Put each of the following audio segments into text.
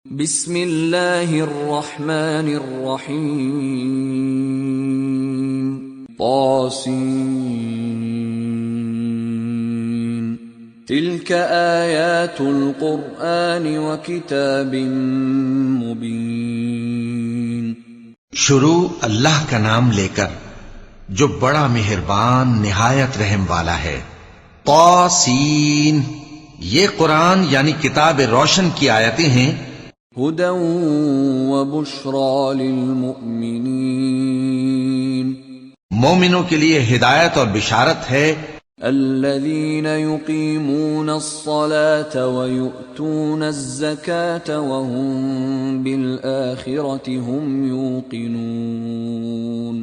بسم اللہ الرحمن الرحیم طاسین تلک آیات القرآن وکتاب مبین۔ شروع اللہ کا نام لے کر جو بڑا مہربان نہایت رحم والا ہے۔ طاسین، یہ قرآن یعنی کتاب روشن کی آیتیں ہیں۔ ہدی وبشری للمؤمنین، مومنوں کے لیے ہدایت اور بشارت ہے۔ الذین یقیمون الصلاة ویؤتون الزکاة وهم بالآخرة هم یوقنون،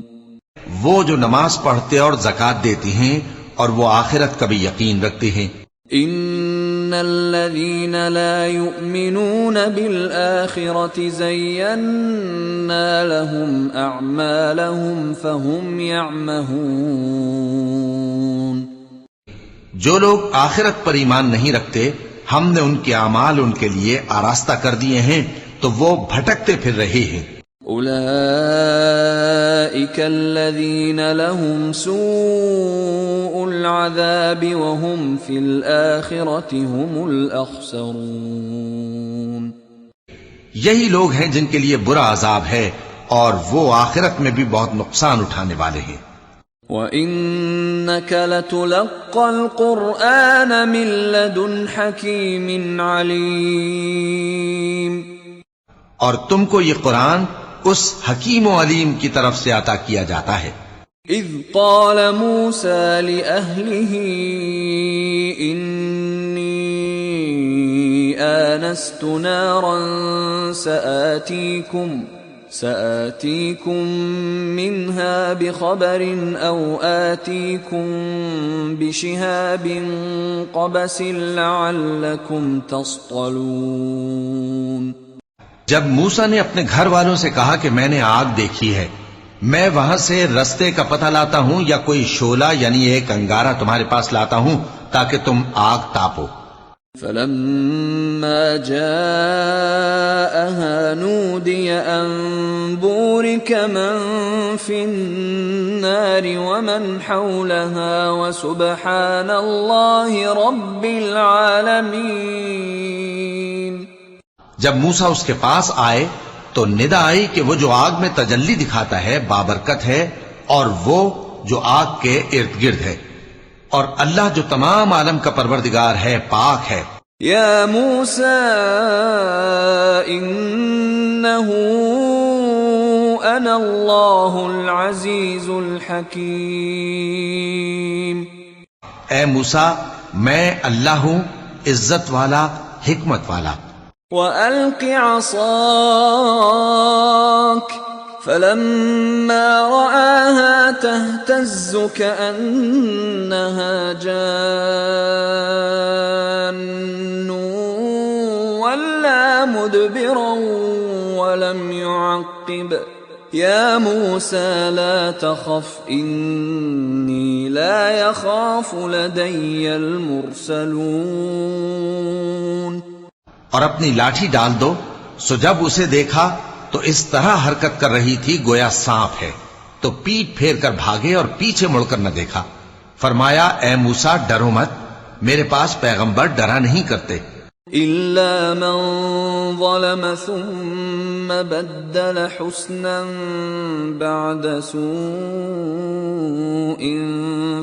وہ جو نماز پڑھتے اور زکوٰۃ دیتی ہیں اور وہ آخرت کا بھی یقین رکھتے ہیں۔ ان الذین لا یؤمنون بالآخرة زینا لهم اعمالهم فهم یعمہون، جو لوگ آخرت پر ایمان نہیں رکھتے ہم نے ان کے اعمال ان کے لیے آراستہ کر دیے ہیں تو وہ بھٹکتے پھر رہے ہیں۔ اولئک الذین لهم سوء العذاب وهم فی الآخرة هم الاخسرون، یہی لوگ ہیں جن کے لیے برا عذاب ہے اور وہ آخرت میں بھی بہت نقصان اٹھانے والے ہیں۔ وَإِنَّكَ لَتُلَقَّى الْقُرْآنَ مِن لَّدُنْ حَكِيمٍ عَلِيمٍ، اور تم کو یہ قرآن اس حکیم و علیم کی طرف سے عطا کیا جاتا ہے۔ اذ قال موسیٰ لأہلہ انی آنست نارا سآتیکم منها بخبر او آتیکم بشہاب قبس لعلکم تصطلون۔ جب موسیٰ نے اپنے گھر والوں سے کہا کہ میں نے آگ دیکھی ہے، میں وہاں سے رستے کا پتہ لاتا ہوں یا کوئی شعلہ یعنی ایک انگارہ تمہارے پاس لاتا ہوں تاکہ تم آگ تاپو۔ فلما جاءها نودي أن بورك من في النار ومن حولها وسبحان الله رب العالمين۔ جب موسیٰ اس کے پاس آئے تو ندا آئی کہ وہ جو آگ میں تجلی دکھاتا ہے بابرکت ہے اور وہ جو آگ کے ارد گرد ہے، اور اللہ جو تمام عالم کا پروردگار ہے پاک ہے۔ یا موسیٰ انہ انا اللہ العزیز الحکیم، اے موسیٰ میں اللہ ہوں عزت والا حکمت والا۔ وَأَلْقِ عَصَاكَ فَلَمَّا رَآهَا تَهْتَزُّ كَأَنَّهَا جَانٌّ وَلَّىٰ مُدْبِرًا وَلَمْ يُعَقِّبْ يَا مُوسَىٰ لَا تَخَفْ إِنِّي لَا يَخَافُ لَدَيَّ الْمُرْسَلُونَ، اور اپنی لاٹھی ڈال دو۔ سو جب اسے دیکھا تو اس طرح حرکت کر رہی تھی گویا سانپ ہے، تو پیٹ پھیر کر بھاگے اور پیچھے مڑ کر نہ دیکھا۔ فرمایا اے موسیٰ ڈرو مت، میرے پاس پیغمبر ڈرا نہیں کرتے۔ إِلَّا مَن ظَلَمَ ثُمَّ بَدَّلَ حُسْنًا بَعْدَ سُوءٍ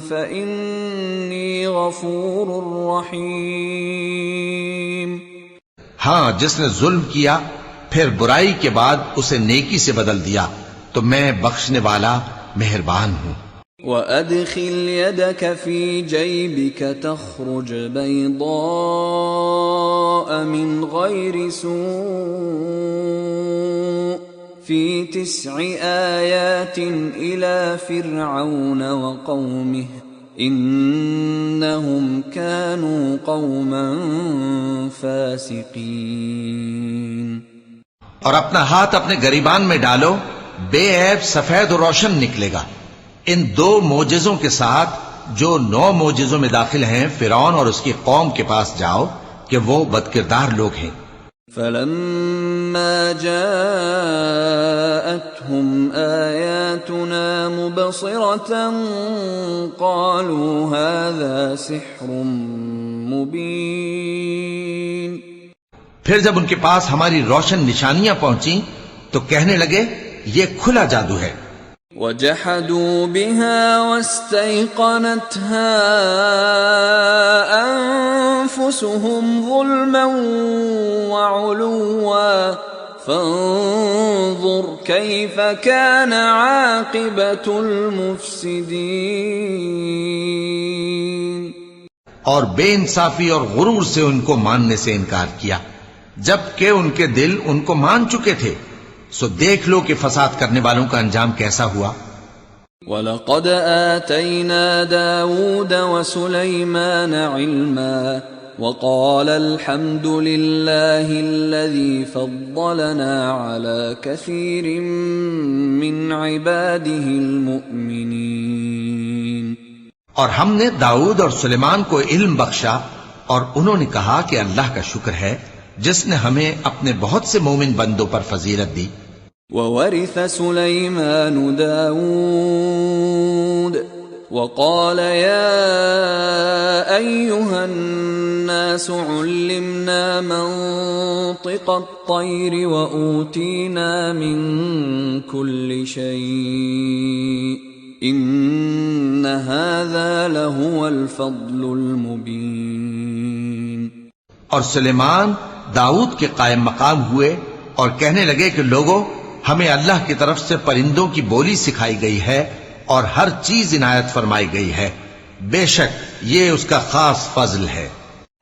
فَإِنِّي غَفُورٌ رَّحِيمٌ، ہاں جس نے ظلم کیا پھر برائی کے بعد اسے نیکی سے بدل دیا تو میں بخشنے والا مہربان ہوں۔ وَأَدْخِلْ يَدَكَ فِي جَيْبِكَ تَخْرُجْ بَيْضَاءَ مِنْ غَيْرِ سُوءٍ فِي 9 آيَاتٍ إِلَى فِرْعَوْنَ وَقَوْمِهِ إِنَّهُمْ كَانُوا قَوْمًا فَاسِقِينَ۔ اور اپنا ہاتھ اپنے گریبان میں ڈالو، بے عیب سفید و روشن نکلے گا۔ ان 2 معجزوں کے ساتھ جو 9 معجزوں میں داخل ہیں فرعون اور اس کی قوم کے پاس جاؤ کہ وہ بدکردار لوگ ہیں۔ فلما جاءتهم آياتنا مبصرة قالوا هذا سحر مبين. پھر جب ان کے پاس ہماری روشن نشانیاں پہنچیں تو کہنے لگے یہ کھلا جادو ہے. وَجَحَدُوا بِهَا وَاسْتَيْقَنَتْهَا أَنفُسُهُمْ ظُلْمًا وَعُلُوًّا فَانظُرْ كَيْفَ كَانَ عَاقِبَةُ الْمُفْسِدِينَ. اور بے انصافی اور غرور سے ان کو ماننے سے انکار کیا جبکہ ان کے دل ان کو مان چکے تھے. سو دیکھ لو کہ فساد کرنے والوں کا انجام کیسا ہوا. وَلَقَدْ آتَيْنَا دَاوُودَ وَسُلَيْمَانَ عِلْمًا وَقَالَ الْحَمْدُ لِلَّهِ الَّذِي فَضَّلَنَا عَلَى كَثِيرٍ مِّنْ عِبَادِهِ الْمُؤْمِنِينَ. اور ہم نے داؤد اور سلیمان کو علم بخشا اور انہوں نے کہا کہ اللہ کا شکر ہے جس نے ہمیں اپنے بہت سے مومن بندوں پر فضیلت دی. وَوَرِثَ سُلَيْمَانُ دَاوُودَ وَقَالَ يَا أَيُّهَا النَّاسُ عُلِّمْنَا مَنطِقَ الطَّيْرِ وَأُوتِينَا مِن كُلِّ شَيْءٍ إِنَّ هَذَا لَهُوَ الْفَضْلُ الْمُبِينُ. اور سلیمان داؤد کے قائم مقام ہوئے اور کہنے لگے کہ لوگوں ہمیں اللہ کی طرف سے پرندوں کی بولی سکھائی گئی ہے اور ہر چیز عنایت فرمائی گئی ہے. بے شک یہ اس کا خاص فضل ہے.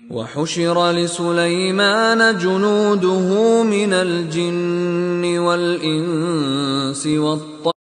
وَحُشِرَ لِسُلَيْمَانَ جُنُودُهُ مِنَ الْجِنِّ وَالْإِنسِ وَالطَّيْرِ